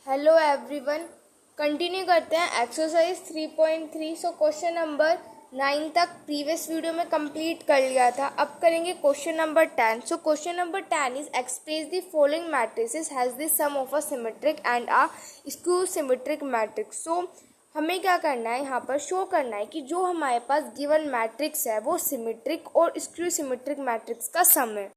Hello everyone. Continue करते हैं exercise 3.3। सो question number 9 तक प्रीवियस वीडियो में कंप्लीट कर लिया था। अब करेंगे question number 10। So question number 10 is express the following matrices has the sum of a symmetric and a skew symmetric matrix. So हमें क्या करना है, यहाँ पर शो करना है कि जो हमारे पास गिवन मैट्रिक्स है वो सिमेट्रिक और स्क्यू सिमेट्रिक मैट्रिक्स का सम है।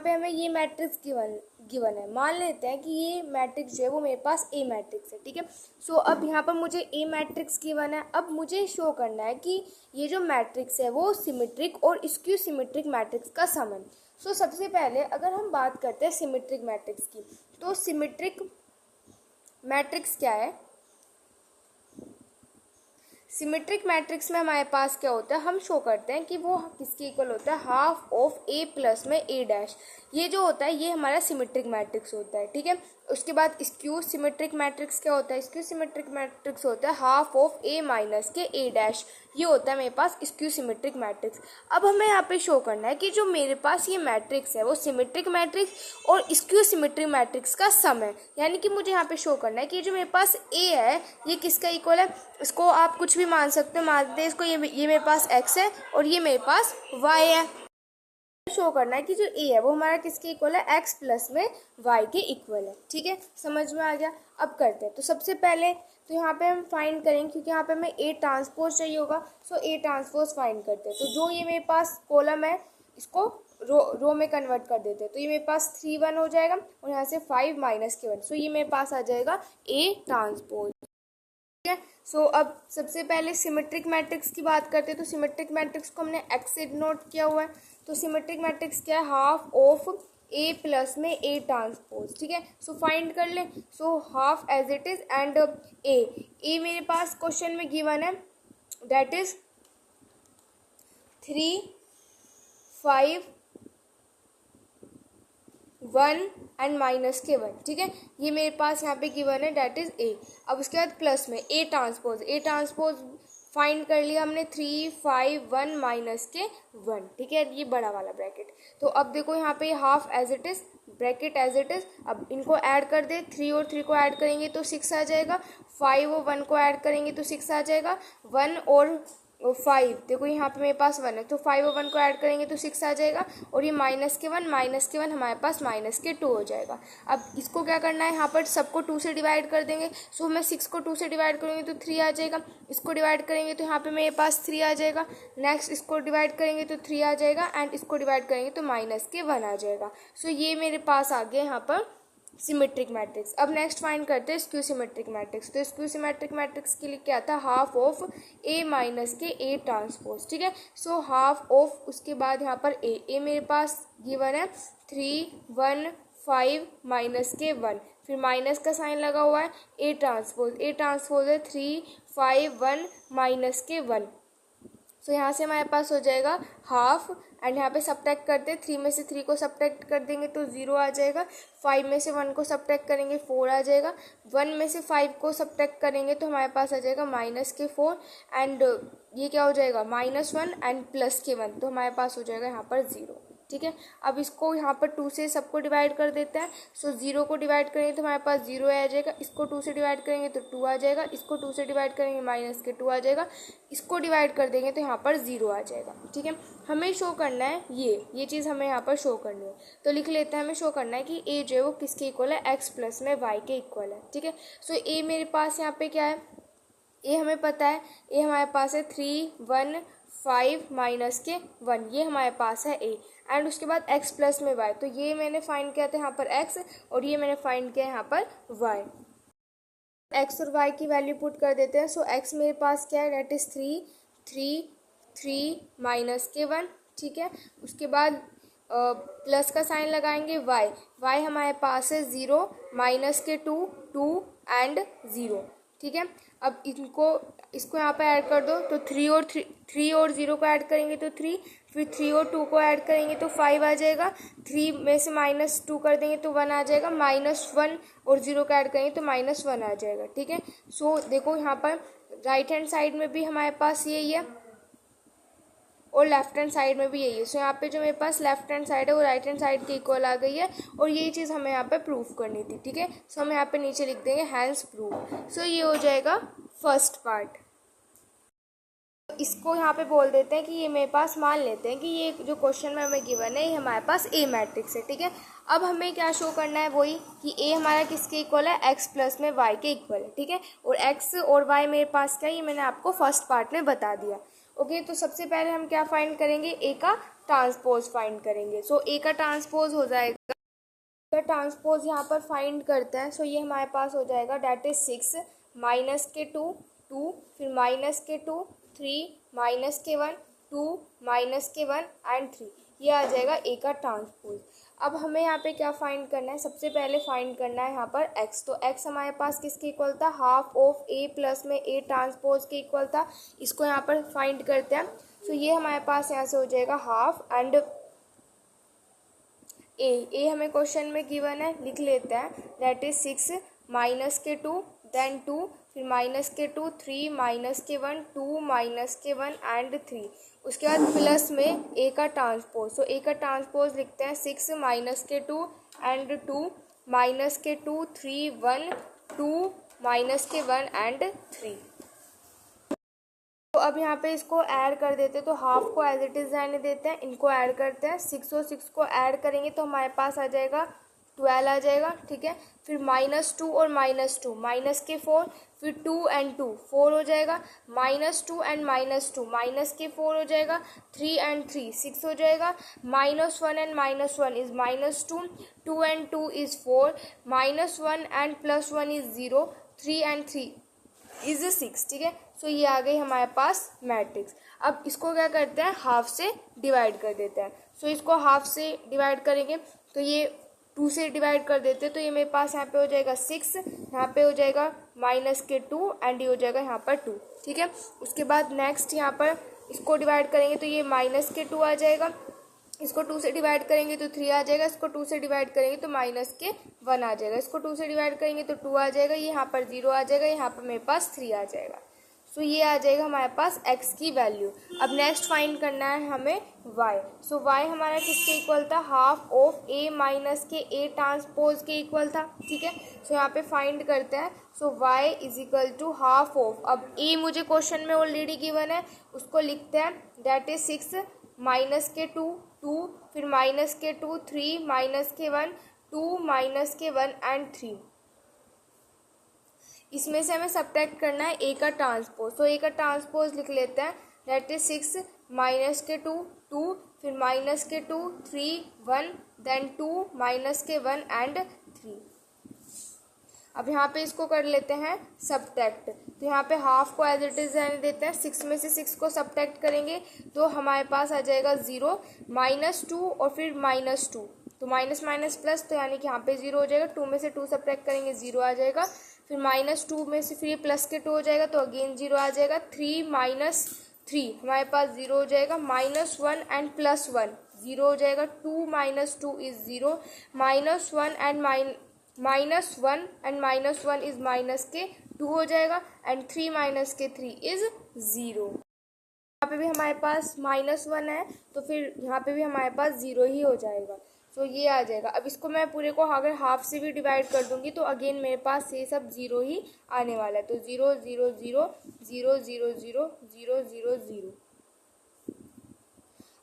पे हमें ये मैट्रिक्स गिवन है। मान लेते हैं कि ये मैट्रिक्स जो है वो मेरे पास ए मैट्रिक्स है, ठीक है। सो अब यहाँ पर मुझे ए मैट्रिक्स गिवन है। अब मुझे शो करना है कि ये जो मैट्रिक्स है वो सिमेट्रिक और स्क्यू सिमेट्रिक मैट्रिक्स का सम है। सो सबसे पहले अगर हम बात करते हैं सिमेट्रिक मैट्रिक्स की, तो सिमेट्रिक मैट्रिक्स क्या है। सिमेट्रिक मैट्रिक्स में हमारे पास क्या होता है, हम शो करते हैं कि वो किसके इक्वल होता है, हाफ ऑफ ए प्लस में ए डैश। ये जो होता है ये हमारा सिमेट्रिक मैट्रिक्स होता है, ठीक है। उसके बाद स्क्यू सिमेट्रिक मैट्रिक्स क्या होता है, स्क्यू सिमेट्रिक मैट्रिक्स होता है हाफ ऑफ ए माइनस के ए डैश। ये होता है मेरे पास स्क्यू सिमेट्रिक मैट्रिक्स। अब हमें यहाँ पे शो करना है कि जो मेरे पास ये मैट्रिक्स है वो सिमेट्रिक मैट्रिक्स और स्क्यू सिमेट्रिक मैट्रिक्स का सम है। यानी कि मुझे यहाँ पे शो करना है कि जो मेरे पास ए है ये किसका इक्वल है। इसको आप कुछ भी मान सकते हो, मान दें इसको ये मेरे पास x है और ये मेरे पास y है। शो करना है कि जो a है वो हमारा किसके इक्वल है, x प्लस में y के इक्वल है, ठीक है। समझ में आ गया। अब करते हैं। तो सबसे पहले तो यहाँ पे हम फाइंड करेंगे, क्योंकि यहाँ पे हमें a ट्रांसपोज चाहिए होगा। सो a ट्रांसपोज फाइंड करते हैं। तो जो ये मेरे पास कॉलम है इसको रो में कन्वर्ट कर देते हैं। तो ये मेरे पास 3 1 हो जाएगा और यहाँ से 5 माइनस के 1। सो ये मेरे पास आ जाएगा a ट्रांसपोज, ठीक है। सो अब सबसे पहले सिमेट्रिक मैट्रिक्स की बात करते हैं। तो सिमेट्रिक मैट्रिक्स को हमने एक्स से डिनोट किया हुआ है। तो सिमेट्रिक मैट्रिक्स क्या है, हाफ ऑफ ए प्लस में ए ट्रांसपोज, ठीक है। सो फाइंड कर ले। So half as it is and A मेरे पास क्वेश्चन में गिवन है, दैट इज 3 5 1 एंड माइनस के 1, ठीक है। ये मेरे पास यहाँ पे गिवन है, डैट इज ए। अब उसके बाद प्लस में ए ट्रांसपोज फाइंड कर लिया हमने 3 5 1 माइनस के 1, ठीक है। ये बड़ा वाला ब्रैकेट। तो अब देखो यहाँ पे half as it is, bracket as it is. अब इनको ऐड कर दे, 3 और 3 को ऐड करेंगे तो 6 आ जाएगा। 5 और 1 को ऐड करेंगे तो 6 आ जाएगा। 1 और 5, देखो यहाँ पे मेरे पास 1 है तो 5 और 1 को ऐड करेंगे तो 6 आ जाएगा। और ये माइनस के 1 हमारे पास माइनस के 2 हो जाएगा। अब इसको क्या करना है, यहाँ पर सबको 2 से डिवाइड कर देंगे। सो मैं 6 को 2 से डिवाइड करेंगे तो 3 आ जाएगा। इसको डिवाइड करेंगे तो यहाँ पे मेरे पास 3 आ जाएगा। नेक्स्ट इसको डिवाइड करेंगे तो 3 आ जाएगा एंड इसको डिवाइड करेंगे तो माइनस के 1 आ जाएगा। सो ये मेरे पास आ गया यहाँ पर सिमेट्रिक मैट्रिक्स। अब नेक्स्ट फाइंड करते हैं स्क्यू सिमेट्रिक मैट्रिक्स। तो स्क्यू सिमेट्रिक मैट्रिक्स के लिए क्या था, हाफ ऑफ ए माइनस के ए ट्रांसपोज, ठीक है। सो हाफ ऑफ, उसके बाद यहाँ पर ए मेरे पास गिवन है 3 1 5 माइनस के 1, फिर माइनस का साइन लगा हुआ है। ए ट्रांसपोज है 3 5 1 माइनस के 1। सो यहाँ से हमारे पास हो जाएगा हाफ एंड यहाँ पे सब्ट्रैक्ट करते हैं। 3 में से 3 को सब्ट्रैक्ट कर देंगे तो 0 आ जाएगा। 5 में से 1 को सब्ट्रैक्ट करेंगे 4 आ जाएगा। 1 में से 5 को सब्ट्रैक्ट करेंगे तो हमारे पास आ जाएगा माइनस के 4 एंड ये क्या हो जाएगा, -1 एंड प्लस के 1। तो हमारे पास हो जाएगा यहाँ पर 0, ठीक है। अब इसको यहाँ पर 2 से सबको डिवाइड कर देते हैं। सो 0 को डिवाइड करेंगे तो हमारे पास 0 आ जाएगा। इसको 2 से डिवाइड करेंगे तो 2 आ जाएगा। इसको 2 से डिवाइड करेंगे माइनस के 2 आ जाएगा। इसको डिवाइड कर देंगे तो यहाँ पर 0 आ जाएगा, ठीक है। हमें शो करना है ये चीज़ हमें यहाँ पर शो करनी है। तो लिख लेते हैं, हमें शो करना है कि ए जो है वो किसके इक्वल है, x प्लस में y के इक्वल है, ठीक है। सो ए मेरे पास यहाँ पे क्या है, ए हमें पता है, ए हमारे पास है 3 1 5 माइनस के 1, ये हमारे पास है ए। एंड उसके बाद x प्लस में y, तो ये मैंने फाइंड किया था यहाँ पर x और ये मैंने फाइंड किया यहाँ पर y। x और y की वैल्यू पुट कर देते हैं। सो x मेरे पास क्या है, डेट इज 3 माइनस के 1, ठीक है। उसके बाद प्लस का साइन लगाएंगे। y हमारे पास है 0 माइनस के 2 एंड 0, ठीक है। अब इसको यहाँ पे ऐड कर दो तो 3 और 0 को ऐड करेंगे तो 3, फिर 3 और 2 को ऐड करेंगे तो 5 आ जाएगा। 3 में से -2 कर देंगे तो 1 आ जाएगा। -1 और 0 को ऐड करेंगे तो -1 आ जाएगा, ठीक है। सो देखो यहाँ पर राइट हैंड साइड में भी हमारे पास यही है, और लेफ्ट हैंड साइड में भी यही है। सो यहाँ पे जो मेरे पास लेफ्ट हैंड साइड है वो राइट हैंड साइड के इक्वल आ गई है और यही चीज़ हमें यहाँ पे प्रूफ करनी थी, ठीक है। सो हम यहाँ पे नीचे लिख देंगे हैंस प्रूव। सो ये हो जाएगा फर्स्ट पार्ट। इसको यहाँ पे बोल देते हैं कि ये मेरे पास मान लेते हैं कि ये जो क्वेश्चन में हमें गिवन है ये हमारे पास ए मैट्रिक्स है, ठीक है। अब हमें क्या शो करना है, वही कि ए हमारा किसके इक्वल है, एक्स प्लस में वाई के इक्वल है, ठीक है। और एक्स और वाई मेरे पास क्या है ये मैंने आपको फर्स्ट पार्ट में बता दिया। ओके, तो सबसे पहले हम क्या फाइंड करेंगे, ए का ट्रांसपोज फाइंड करेंगे। सो ए का ट्रांसपोज हो जाएगा, ट्रांसपोज यहाँ पर फाइंड करते हैं। सो ये हमारे पास हो जाएगा डेट इज 6 माइनस के 2 2 फिर माइनस के 2 3 माइनस के 1 2 माइनस के 1 एंड 3, ये आ जाएगा ए का ट्रांसपोज। अब हमें यहाँ पे क्या फाइंड करना है, सबसे पहले फाइंड करना है यहाँ पर एक्स। तो एक्स हमारे पास किसके इक्वल था, हाफ ऑफ ए प्लस में ए ट्रांसपोज के इक्वल था। इसको यहाँ पर फाइंड करते हैं। सो ये हमारे पास यहाँ से हो जाएगा हाफ एंड ए हमें क्वेश्चन में गिवन है, लिख लेते हैं दैट इज 6 माइनस के 2 देन 2 फिर माइनस के 2 3 माइनस के 1 2 माइनस के 1 एंड 3, उसके बाद प्लस में ए का ट्रांसपोज। सो ए का ट्रांसपोज लिखते हैं 6 माइनस के 2 एंड 2 माइनस के 2 3 1 2 माइनस के 1 एंड 3। तो अब यहाँ पे इसको ऐड कर देते हैं, तो हाफ को एज इट इज रहने देते हैं, इनको ऐड करते हैं। 6 और 6 को ऐड करेंगे तो हमारे पास आ जाएगा 12 आ जाएगा, ठीक है। फिर -2 और -2 माइनस के 4 फिर 2 एंड 2 4 हो जाएगा, -2 एंड -2 माइनस के 4 हो जाएगा, 3 एंड 3 6 हो जाएगा, -1 and -1 is -2 2 and 2 is 4 -1 and +1 is 0 3 and 3 is 6, ठीक है। सो ये आ गई हमारे पास मैट्रिक्स। अब इसको क्या करते हैं, हाफ से डिवाइड कर देते हैं। सो इसको हाफ से डिवाइड करेंगे तो ये 2 से डिवाइड कर देते हैं, तो ये मेरे पास यहाँ पे हो जाएगा 6, यहाँ पे हो जाएगा माइनस के 2 एंड ये हो जाएगा यहाँ पर 2, ठीक है। उसके बाद नेक्स्ट यहाँ पर इसको डिवाइड करेंगे तो ये माइनस के 2 आ जाएगा, इसको 2 से डिवाइड करेंगे तो 3 आ जाएगा, इसको 2 से डिवाइड करेंगे तो माइनस के 1 आ जाएगा, इसको 2 से डिवाइड करेंगे तो 2 आ जाएगा, ये यहाँ पर 0 आ जाएगा, यहाँ पर मेरे पास 3 आ जाएगा। सो ये आ जाएगा हमारे पास x की वैल्यू। अब नेक्स्ट फाइंड करना है हमें y। सो y हमारा किसके इक्वल था, हाफ ऑफ a माइनस के a ट्रांसपोज के इक्वल था, ठीक है। सो यहाँ पे फाइंड करते हैं। सो y is equal to half of, अब a मुझे क्वेश्चन में ऑलरेडी गिवन है, उसको लिखते हैं दैट इज 6 माइनस के 2 2 फिर माइनस के 2 3 माइनस के 1 2 माइनस के 1 एंड 3। इसमें से हमें सब्ट्रैक्ट करना है ए का ट्रांसपोज। तो ए का ट्रांसपोज लिख लेते हैं दैट इज 6 माइनस के 2 2 फिर माइनस के 2 3 1 देन 2 माइनस के 1 एंड 3। अब यहाँ पे इसको कर लेते हैं सब्ट्रैक्ट। तो यहाँ पे हाफ को एज इट इज रहने देते हैं, 6 में से 6 को सब्ट्रैक्ट करेंगे तो हमारे पास आ जाएगा 0 -2 और फिर -2, तो माइनस माइनस प्लस, तो यानी कि यहाँ पे 0 हो जाएगा। 2 में से 2 सब्ट्रैक्ट करेंगे 0 आ जाएगा, फिर -2 में से फिर ये प्लस के 2 हो जाएगा तो अगेन 0 आ जाएगा, 3 - 3 हमारे पास 0 हो जाएगा, -1 एंड +1 0 हो जाएगा, 2 - 2 इज 0 -1 एंड -1 इज माइनस के 2 हो जाएगा एंड 3 माइनस के 3 इज 0। यहाँ पे भी हमारे पास -1 है तो फिर यहाँ पे भी हमारे पास 0 ही हो जाएगा। सो ये आ जाएगा। अब इसको मैं पूरे को अगर हाफ से भी डिवाइड कर दूंगी तो अगेन मेरे पास ये सब 0 ही आने वाला है, तो 0 0 0 0 0 0 0 0 0।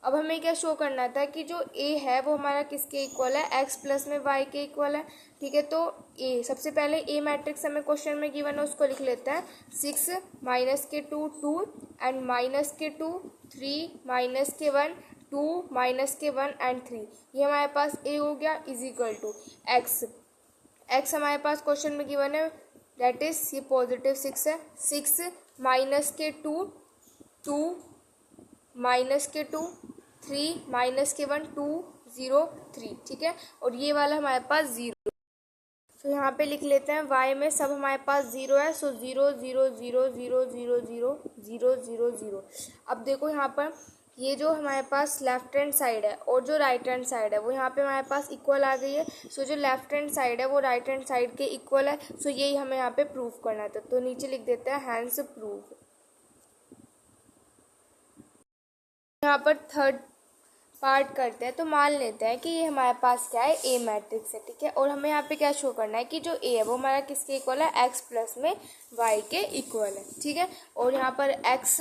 अब हमें क्या शो करना था कि जो a है वो हमारा किसके इक्वल है, x प्लस में y के इक्वल है, ठीक है। तो a सबसे पहले a मैट्रिक्स हमें क्वेश्चन में गिवन है उसको लिख लेते हैं 6 माइनस के 2 2 एंड माइनस के 2 3 माइनस के 1 2 माइनस के 1 एंड 3, ये हमारे पास a हो गया इज इक्वल टू x हमारे पास क्वेश्चन में गिवन है दैट इज ये +6 है, 6 माइनस के 2 2 माइनस के 2 3 माइनस के 1 2 0 3, ठीक है। और ये वाला हमारे पास 0। तो यहाँ पे लिख लेते हैं y में सब हमारे पास 0 है, सो 0 0 0 0 0 0 0 0 0। अब देखो यहाँ पर ये जो हमारे पास लेफ्ट हैंड साइड है और जो राइट हैंड साइड है वो यहाँ पे हमारे पास इक्वल आ गई है। सो जो लेफ्ट हैंड साइड है वो राइट हैंड साइड के इक्वल है, सो यही हमें यहाँ पे प्रूफ करना था। तो नीचे लिख देते हैं हैंस प्रूफ। यहाँ पर थर्ड पार्ट करते हैं। तो मान लेते हैं कि ये हमारे पास क्या है, ए मैट्रिक्स है, ठीक है। और हमें यहाँ पे क्या शो करना है कि जो ए है वो हमारा किसके इक्वल है, एक्स प्लस में वाई के इक्वल है, ठीक है। और यहाँ पर एक्स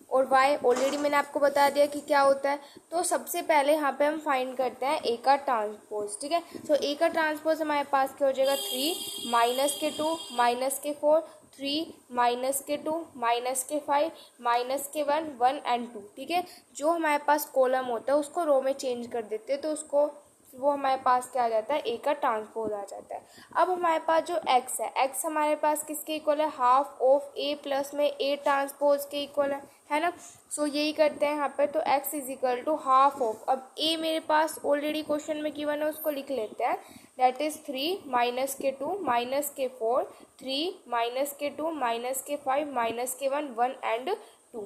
और वाई ऑलरेडी मैंने आपको बता दिया कि क्या होता है। तो सबसे पहले यहाँ पे हम फाइंड करते हैं ए का ट्रांसपोज, ठीक है। तो ए का ट्रांसपोज हमारे पास क्या हो जाएगा, 3 माइनस के 2 माइनस के 4 3 माइनस के 2 माइनस के 5 माइनस के 1 1 एंड 2, ठीक है। जो हमारे पास कॉलम होता है उसको रो में चेंज कर देते हैं, तो उसको वो हमारे पास क्या आ जाता है, ए का ट्रांसपोज आ जाता है। अब हमारे पास जो एक्स है, एक्स हमारे पास किसके इक्वल है, हाफ ऑफ ए प्लस में ए ट्रांसपोज के इक्वल है ना। सो यही करते हैं यहाँ पे। तो x is equal to half of, अब ए मेरे पास ऑलरेडी क्वेश्चन में गिवन है उसको लिख लेते हैं। दैट इज 3 माइनस के 2 माइनस के 4 3 माइनस के 2 माइनस के 5 माइनस के 1 1 एंड 2।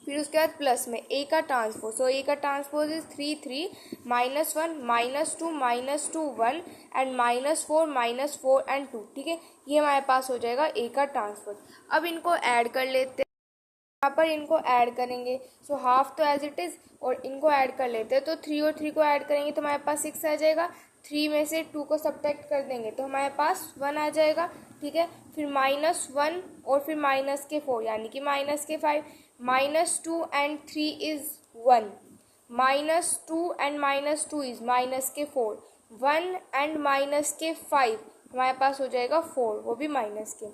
फिर उसके बाद प्लस में ए का ट्रांसपोज, सो ए का transpose is 3 3 minus 1 minus 2 minus 2 1 and minus 4 and 2, ठीक है। ये हमारे पास हो जाएगा ए का ट्रांसपोज। अब इनको ऐड कर लेते हैं, यहाँ पर इनको ऐड करेंगे। सो हाफ तो एज इट इज़ और इनको ऐड कर लेते हैं। तो 3 और 3 को ऐड करेंगे तो हमारे पास 6 आ जाएगा। 3 में से 2 को सब्ट्रैक्ट कर देंगे तो हमारे पास 1 आ जाएगा, ठीक है। फिर -1 और फिर माइनस के 4 यानी कि माइनस के 5 -2 and 3 is 1 -2 and -2 is minus के 4 1 एंड माइनस के 5 हमारे पास हो जाएगा 4, वो भी माइनस के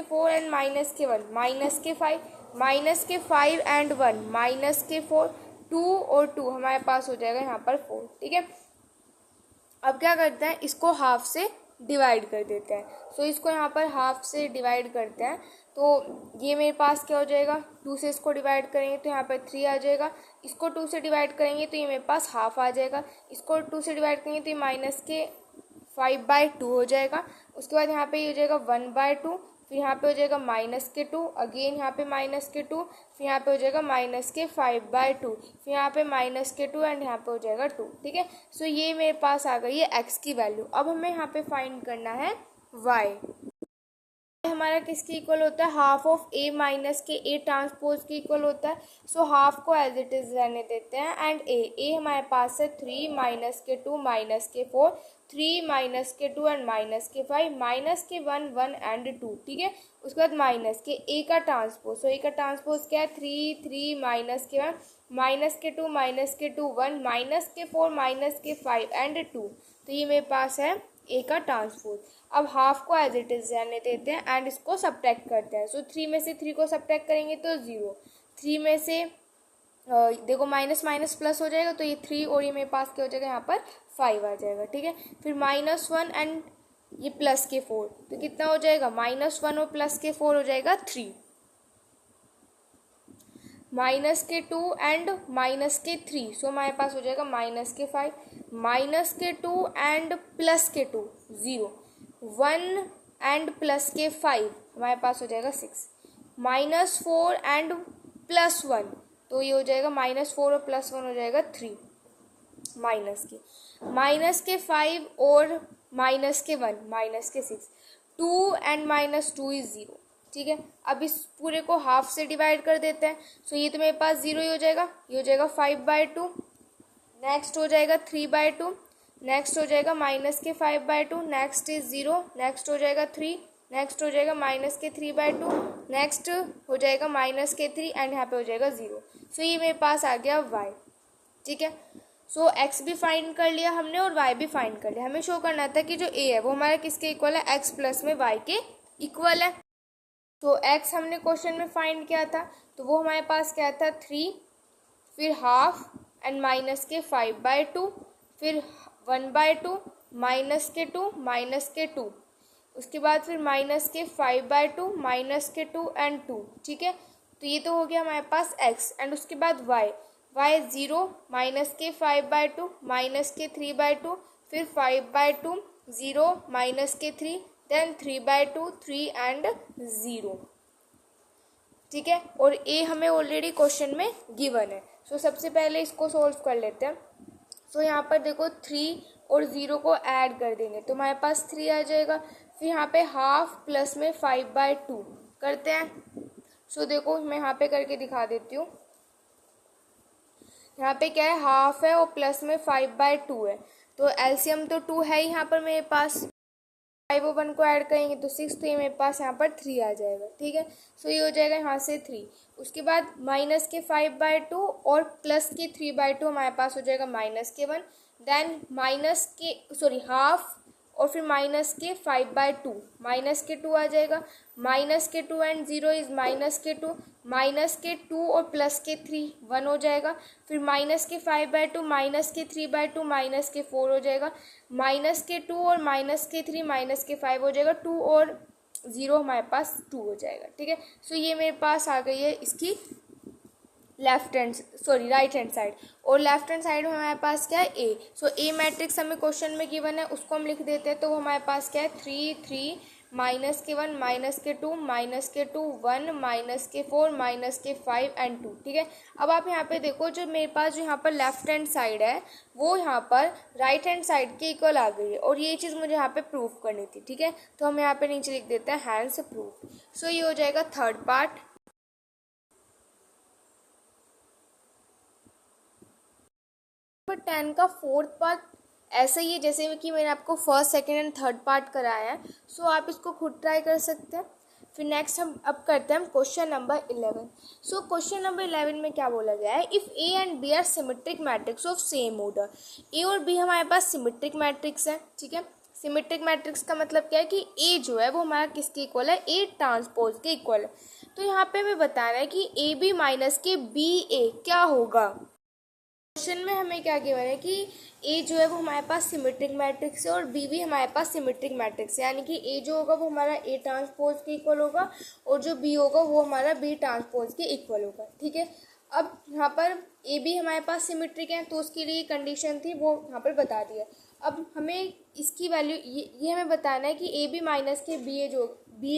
4 एंड माइनस के 1 माइनस के 5 एंड 1 माइनस के 4 2 और 2 हमारे पास हो जाएगा यहाँ पर 4, ठीक है। अब क्या करते हैं, इसको हाफ से डिवाइड कर देते हैं। सो इसको यहाँ पर हाफ से डिवाइड करते हैं तो ये मेरे पास क्या हो जाएगा, 2 से इसको डिवाइड करेंगे तो यहाँ पर 3 आ जाएगा। इसको 2 से डिवाइड करेंगे तो ये मेरे पास हाफ आ जाएगा। इसको 2 से डिवाइड करेंगे तो ये माइनस के 5/2 हो जाएगा। उसके बाद यहाँ पे ये हो जाएगा 1/2, फिर यहाँ पे हो जाएगा माइनस के 2, अगेन यहाँ पे माइनस के 2, फिर यहाँ पे हो जाएगा माइनस के 5/2, फिर यहाँ पे माइनस के 2 एंड यहाँ पे हो जाएगा 2, ठीक है। सो ये मेरे पास आ गई है एक्स की वैल्यू। अब हमें यहाँ पे फाइंड करना है वाई। हमारा किसके इक्वल होता है, हाफ ऑफ ए माइनस के ए ट्रांसपोज के इक्वल होता है। सो हाफ को एज इट इज रहने देते हैं एंड ए हमारे पास है 3 माइनस के 2 माइनस के 4 3 माइनस के 2 एंड माइनस के 5 माइनस के 1 1 एंड 2, ठीक है। उसके बाद माइनस के ए का ट्रांसपोज, सो ए का ट्रांसपोज क्या है, 3 3 माइनस के 1 माइनस के 2 माइनस के 2 1 माइनस के 4 माइनस के 5 एंड 2। तो ये मेरे पास है ए का ट्रांसपोज। अब हाफ को एज इट इज रहने देते हैं एंड इसको सब्ट्रैक्ट करते हैं। सो 3 में से 3 को सब्ट्रैक्ट करेंगे तो 0, 3 में से देखो माइनस माइनस प्लस हो जाएगा तो ये 3 और ये मेरे पास क्या हो जाएगा, यहाँ पर 5 आ जाएगा, ठीक है। फिर -1 एंड ये प्लस के 4 तो कितना हो जाएगा, -1 और प्लस के 4 हो जाएगा 3, माइनस के 2 एंड माइनस के 3, सो हमारे पास हो जाएगा माइनस के 5 माइनस के 2 एंड प्लस के 2 0 1 एंड प्लस के 5 हमारे पास हो जाएगा 6 -4 एंड +1 तो ये हो जाएगा -4 और +1 हो जाएगा 3 माइनस के 5 और माइनस के 1 माइनस के 6 2 एंड -2 इज 0, ठीक है। अब इस पूरे को हाफ से डिवाइड कर देते हैं। सो ये तो मेरे पास 0 ही हो जाएगा, ये हो जाएगा 5/2, नेक्स्ट हो जाएगा 3/2, नेक्स्ट हो जाएगा माइनस के 5/2, नेक्स्ट इज 0, नेक्स्ट हो जाएगा 3, नेक्स्ट हो जाएगा माइनस के 3/2, नेक्स्ट हो जाएगा माइनस के 3 एंड यहाँ पे हो जाएगा 0। सो ये मेरे पास आ गया y, ठीक है। सो x भी फाइंड कर लिया हमने और y भी फाइंड कर लिया। हमें शो करना था कि जो a है वो हमारा किसके इक्वल है, x प्लस में y के इक्वल है। तो x हमने क्वेश्चन में फाइंड किया था तो वो हमारे पास क्या था 3, फिर हाफ एंड माइनस के 5/2, फिर 1/2 माइनस के 2 माइनस के 2, उसके बाद फिर माइनस के 5/2 माइनस के 2 एंड 2, ठीक है। तो ये तो हो गया हमारे पास x एंड उसके बाद y 0 माइनस के 5/2 माइनस के 3/2, फिर 5/2 0 माइनस के 3 देन 3/2 3 एंड 0, ठीक है। और a हमें ऑलरेडी क्वेश्चन में गिवन है। सो सबसे पहले इसको सोल्व कर लेते हैं। सो यहाँ पर देखो 3 और 0 को ऐड कर देंगे तो हमारे पास 3 आ जाएगा। फिर यहाँ पे हाफ प्लस में 5/2 करते हैं। सो देखो मैं यहाँ पे करके दिखा देती हूँ। यहाँ पे क्या है, हाफ है और प्लस में 5/2 है, तो एलसीएम तो 2 है ही यहाँ पर मेरे पास। 5 और 1 को ऐड करेंगे तो 6, तो ये मेरे पास यहाँ पर 3 आ जाएगा। ठीक है, सो ये हो जाएगा यहाँ से 3। उसके बाद माइनस के 5/2 और प्लस के 3/2 हमारे पास हो जाएगा माइनस के 1। देन माइनस के हाफ और फिर माइनस के 5/2, माइनस के 2 आ जाएगा। माइनस के 2 एंड 0 इज माइनस के 2, माइनस के 2 और प्लस के 3 1 हो जाएगा। फिर माइनस के 5/2, माइनस के 3/2, माइनस के 4 हो जाएगा। माइनस के 2 और माइनस के 3, माइनस के 5 हो जाएगा। 2 और 0 हमारे पास 2 हो जाएगा। ठीक है, सो ये मेरे पास आ गई है इसकी राइट हैंड साइड। और लेफ्ट हैंड साइड में हमारे पास क्या है, ए। सो ए मैट्रिक्स हमें क्वेश्चन में गिवन है, उसको हम लिख देते हैं। तो वो हमारे पास क्या है, 3 3 माइनस के 1 माइनस के 2 माइनस के 2 1 माइनस के 4 माइनस के 5 एंड 2। ठीक है, अब आप यहाँ पे देखो, जो मेरे पास जो यहाँ पर लेफ्ट हैंड साइड है वो यहाँ पर राइट हैंड साइड के इक्वल आ गई है, और ये चीज़ मुझे यहाँ पे प्रूव करनी थी। ठीक है, तो हम यहाँ पे नीचे लिख देते हैं हैंस प्रूव। सो ये हो जाएगा थर्ड पार्ट। 10 का फोर्थ पार्ट ऐसा ही है जैसे कि मैंने आपको first second and third part कराया है। सो आप इसको खुद ट्राई कर सकते हैं। फिर नेक्स्ट हम अब करते हैं question number 11। So question number 11 में क्या बोला गया है, if A and B are symmetric matrix of same order. A और बी हमारे पास सिमेट्रिक मैट्रिक्स है। ठीक है, सिमेट्रिक मैट्रिक्स का मतलब क्या है कि ए जो है वो हमारा किसके इक्वल है, ए ट्रांसपोज के इक्वल है। तो यहाँ पे हमें बताना है कि ए बी माइनस के बी ए क्या होगा। क्वेश्चन में हमें क्या गिवन है कि ए जो है वो हमारे पास सिमेट्रिक मैट्रिक्स है और बी भी हमारे पास सिमेट्रिक मैट्रिक्स है, यानी कि ए जो होगा वो हमारा ए ट्रांसपोज के इक्वल होगा और जो बी होगा वो हमारा बी ट्रांसपोज के इक्वल होगा। ठीक है, अब यहाँ पर ए बी हमारे पास सिमेट्रिक है, तो उसके लिए कंडीशन थी वो यहाँ पर बता दिया। अब हमें इसकी वैल्यू ये हमें बताना है कि ए बी माइनस के बी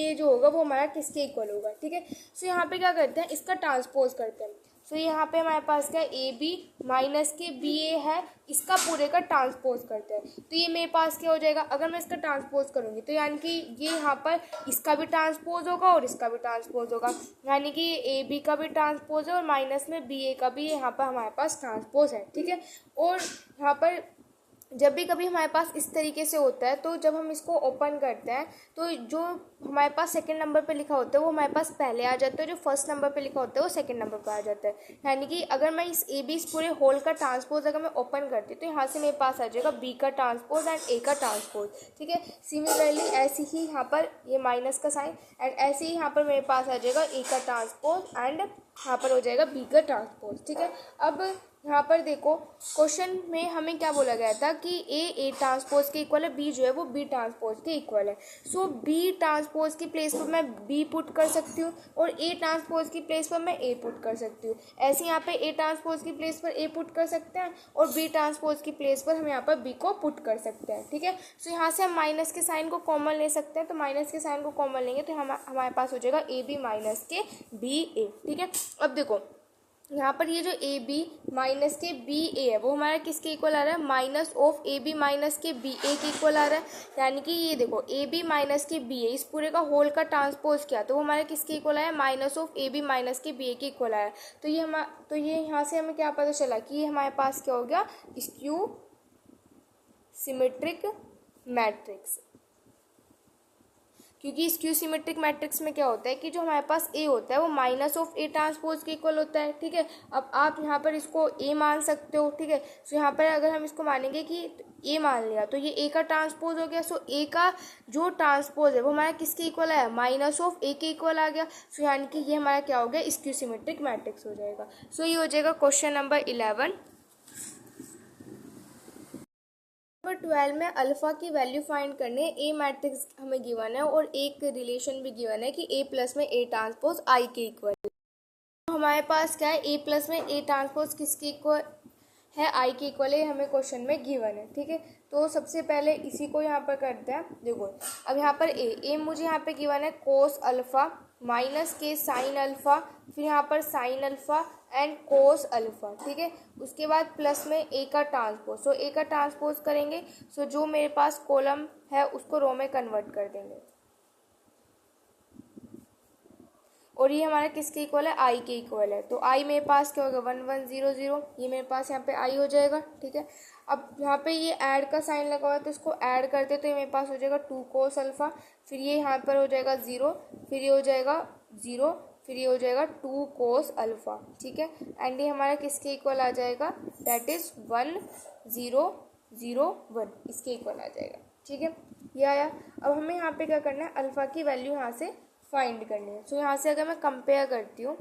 ए जो होगा वो हमारा किसके इक्वल होगा। ठीक है, सो यहाँ पे क्या करते हैं, इसका ट्रांसपोज करते हैं। सो यहाँ पे हमारे पास क्या ए बी माइनस के बी ए है, इसका पूरे का ट्रांसपोज करते हैं। तो ये मेरे पास क्या हो जाएगा, अगर मैं इसका ट्रांसपोज करूँगी तो यानी कि ये यहाँ पर इसका भी ट्रांसपोज होगा और इसका भी ट्रांसपोज होगा, यानी कि ए बी का भी ट्रांसपोज है और माइनस में बी ए का भी यहाँ पर हमारे पास ट्रांसपोज है। ठीक है, और यहाँ पर जब भी कभी हमारे पास इस तरीके से होता है तो जब हम इसको ओपन करते हैं तो जो हमारे पास सेकंड नंबर पे लिखा होता है वो हमारे पास पहले आ जाता है, जो फर्स्ट नंबर पे लिखा होता है वो सेकंड नंबर पे आ जाता है। यानी कि अगर मैं इस पूरे होल का ट्रांसपोज अगर मैं ओपन करती हूँ तो यहाँ से मेरे पास आ जाएगा बी का ट्रांसपोज एंड ए का ट्रांसपोज। ठीक है, सिमिलरली ऐसे ही यहाँ पर ये माइनस का साइन एंड ऐसे ही यहाँ पर मेरे पास आ जाएगा ए का ट्रांसपोज एंड यहाँ पर हो जाएगा बी का ट्रांसपोज। ठीक है, अब यहाँ पर देखो क्वेश्चन में हमें क्या बोला गया था कि ए ट्रांसपोज के इक्वल है, बी जो है वो बी ट्रांसपोज के इक्वल है। सो बी ट्रांसपोज की प्लेस पर मैं बी पुट कर सकती हूँ और ए ट्रांसपोज की प्लेस पर मैं ए पुट कर सकती हूँ। ऐसे यहाँ पे ए ट्रांसपोज की प्लेस पर ए पुट कर सकते हैं और बी ट्रांसपोज की प्लेस पर हम यहाँ पर बी को पुट कर सकते हैं। ठीक है, सो यहाँ से हम माइनस के साइन को कॉमन ले सकते हैं, तो माइनस के साइन को कॉमन लेंगे तो हमारे पास हो जाएगा ए बी माइनस के बी ए। ठीक है, अब देखो यहाँ पर ये जो ए बी माइनस के बी ए है वो हमारा किसके इक्वल आ रहा है, minus of A B minus के बी ए के इक्वल आ रहा है। यानी कि ये देखो ए बी माइनस के बी ए, इस पूरे का होल का ट्रांसपोज किया तो वो हमारे किसके इक्वल आया, minus of A B minus के बी ए के इक्वल आया। तो ये यहाँ से हमें क्या पता चला कि ये हमारे पास क्या हो गया, स्क्यू सिमेट्रिक मैट्रिक्स। क्योंकि स्क्यू सिमेट्रिक मैट्रिक्स में क्या होता है कि जो हमारे पास ए होता है वो माइनस ऑफ ए ट्रांसपोज के इक्वल होता है। ठीक है, अब आप यहाँ पर इसको ए मान सकते हो। ठीक है, सो यहाँ पर अगर हम इसको मानेंगे कि ए मान लिया तो ये ए का ट्रांसपोज हो गया। सो ए का जो ट्रांसपोज है वो हमारा किसके इक्वल है, माइनस ऑफ ए के इक्वल आ गया। सो यानी कि ये हमारा क्या हो गया, स्क्यू सिमेट्रिक मैट्रिक्स हो जाएगा। सो ये हो जाएगा क्वेश्चन नंबर 11। नंबर 12 में अल्फ़ा की वैल्यू फाइंड करनी है। ए मैट्रिक्स हमें गिवन है और एक रिलेशन भी गिवन है कि ए प्लस में ए ट्रांसपोज आई के इक्वल। तो हमारे पास क्या है, ए प्लस में ए ट्रांसपोज किसके इक्वल है, आई के इक्वल है, हमें क्वेश्चन में गिवन है। ठीक है, तो सबसे पहले इसी को यहाँ पर करते हैं। देखो अब यहाँ पर ए मुझे यहाँ पे गिवन है कोस अल्फ़ा माइनस के साइन अल्फ़ा, फिर यहाँ पर sine alpha and cos alpha. ठीक है, उसके बाद प्लस में ए का ट्रांसपोज। सो ए का ट्रांसपोज करेंगे, सो जो मेरे पास कॉलम है उसको रो में कन्वर्ट कर देंगे और ये हमारा किसके इक्वल है, आई के इक्वल है। तो आई मेरे पास क्या होगा 1 1 0 0, ये मेरे पास यहाँ पे आई हो जाएगा। ठीक है, अब यहाँ पे ये ऐड का साइन लगा हुआ है तो इसको ऐड करते तो ये मेरे पास हो जाएगा 2 cos अल्फ़ा, फिर ये यहाँ पर हो जाएगा 0, फिर ये हो जाएगा 0, फिर ये हो जाएगा 2 cos अल्फ़ा। ठीक है, एंड ये हमारा किसके इक्वल आ जाएगा, दैट इज़ 1 0 0 1, इसके इक्वल आ जाएगा। ठीक है, ये आया। अब हमें यहाँ पे क्या करना है, अल्फ़ा की वैल्यू यहाँ से फाइंड करनी है। सो यहाँ से अगर मैं कंपेयर करती हूँ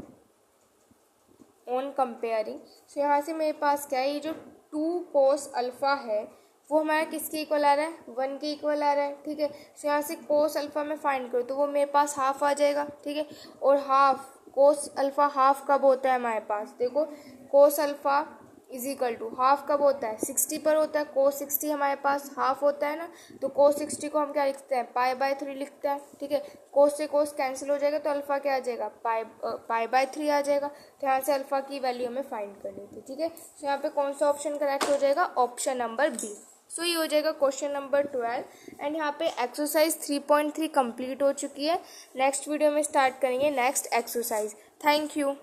ऑन कंपेयरिंग, सो यहाँ से मेरे पास क्या है, ये जो 2 cos अल्फ़ा है वो हमारा किसके इक्वल आ रहा है, 1 के इक्वल आ रहा है। ठीक है, सो यहाँ से cos अल्फ़ा में फाइंड करो तो वो मेरे पास हाफ आ जाएगा। ठीक है, और हाफ cos अल्फ़ा हाफ कब होता है हमारे पास, देखो cos alpha is equal to half कब होता है, 60 पर होता है। cos 60 हमारे पास हाफ होता है ना, तो cos 60 को हम क्या लिखते हैं, π/3 लिखते हैं। ठीक है, cos से cos कैंसिल हो जाएगा तो अल्फ़ा क्या आ जाएगा, π/3 आ जाएगा। तो यहाँ से अल्फ़ा की वैल्यू हमें फाइंड करनी थी। ठीक है, तो यहाँ पे कौन सा ऑप्शन करेक्ट हो जाएगा, ऑप्शन नंबर बी। सो ये हो जाएगा क्वेश्चन नंबर 12। एंड यहाँ पे एक्सरसाइज 3.3 कंप्लीट हो चुकी है। नेक्स्ट वीडियो में स्टार्ट करेंगे नेक्स्ट एक्सरसाइज। Thank you.